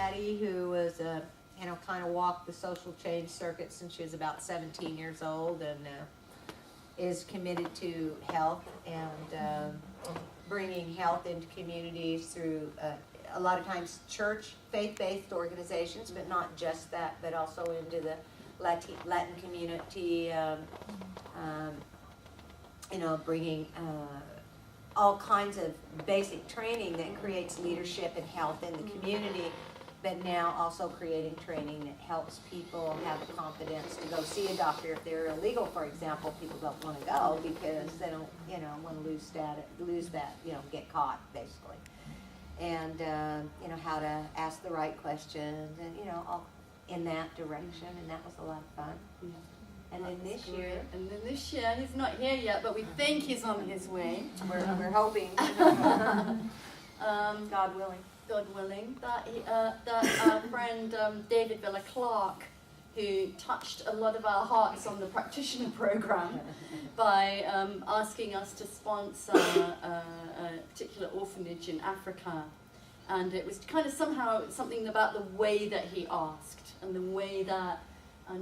Patty, who was kind of walked the social change circuit since she was about 17 years old, and is committed to health and bringing health into communities through a lot of times church, faith-based organizations, but not just that, but also into the Latin community, bringing all kinds of basic training that creates leadership and health in the community, but now also creating training that helps people have the confidence to go see a doctor. If they're illegal, for example, people don't want to go because they don't, want to lose that, get caught, basically. And, how to ask the right questions and, all in that direction, and that was a lot of fun. Yeah. And then this year, he's not here yet, but we think he's on his way. we're hoping, God willing. God willing, that our friend David Villa Clark, who touched a lot of our hearts on the practitioner program by asking us to sponsor a particular orphanage in Africa. And it was kind of somehow something about the way that he asked, and the way that, I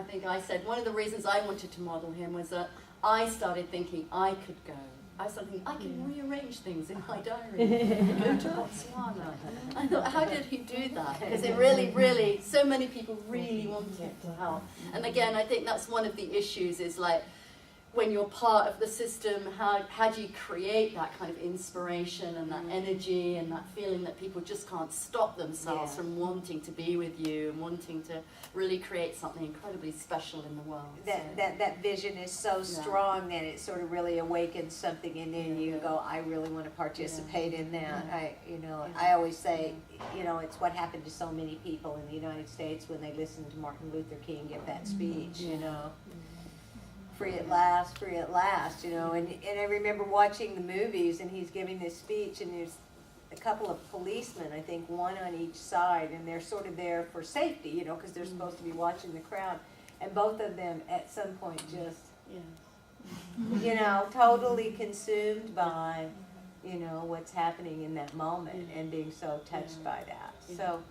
think I said one of the reasons I wanted to model him was that I started thinking I could go. I started thinking, I can rearrange things in my diary, go to Botswana. I thought, how did he do that? Because it really, so many people really wanted to help. And again, I think that's one of the issues is like, when you're part of the system, how do you create that kind of inspiration and that energy and that feeling that people just can't stop themselves from wanting to be with you and wanting to really create something incredibly special in the world. That vision is so strong that it sort of really awakens something in you. You go, I really want to participate in that. I always say, it's what happened to so many people in the United States when they listened to Martin Luther King give that speech, Free at last, and I remember watching the movies, and he's giving this speech, and there's a couple of policemen, I think, one on each side, and they're sort of there for safety, because they're supposed to be watching the crowd, and both of them at some point just, totally consumed by, what's happening in that moment, and being so touched by that. So,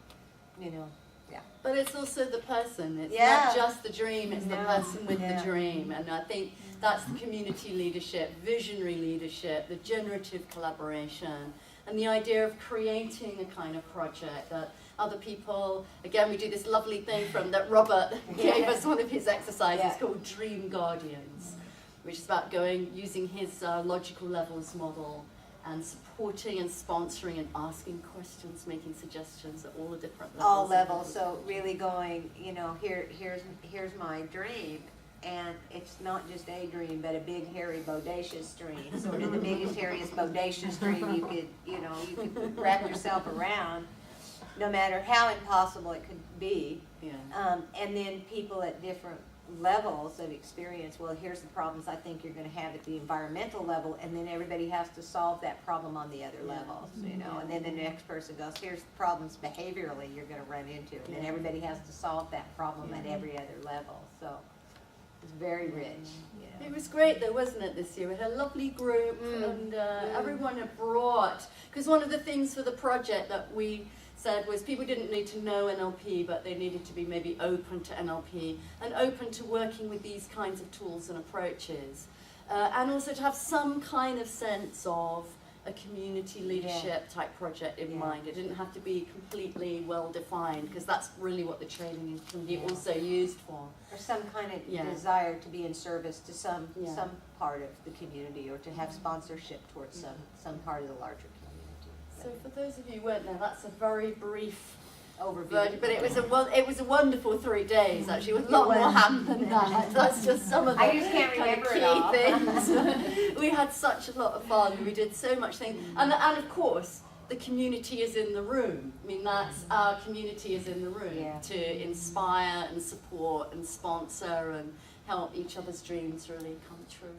But it's also the person. It's not just the dream, it's the person with the dream. And I think that's the community leadership, visionary leadership, the generative collaboration, and the idea of creating a kind of project that other people, again, we do this lovely thing that Robert gave us one of his exercises called Dream Guardians, which is about using his logical levels model and supporting and sponsoring and asking questions, making suggestions at all the different levels. All levels. So really going, here's my dream, and it's not just a dream, but a big, hairy, bodacious dream. Sort of the biggest, hairiest, bodacious dream you could wrap yourself around, no matter how impossible it could be. And then people at different levels of experience, well, here's the problems I think you're going to have at the environmental level, and then everybody has to solve that problem on the other levels, and then the next person goes, here's the problems behaviorally you're going to run into, and then everybody has to solve that problem at every other level. So it's very rich. It was great though, wasn't it, this year? We had a lovely group, and everyone had brought, because one of the things for the project that we said was people didn't need to know NLP, but they needed to be maybe open to NLP and open to working with these kinds of tools and approaches, and also to have some kind of sense of a community leadership type project in mind. It didn't have to be completely well defined, because that's really what the training can be also used for. Or some kind of desire to be in service to some part of the community, or to have sponsorship towards some part of the larger community. So for those of you who weren't there, that's a very brief overview. But it was a wonderful 3 days, actually. It was a lot more happened than that. That's just some of the I just can't remember key things. We had such a lot of fun. We did so much things. And of course, the community is in the room. I mean, that's our community is in the room to inspire and support and sponsor and help each other's dreams really come true.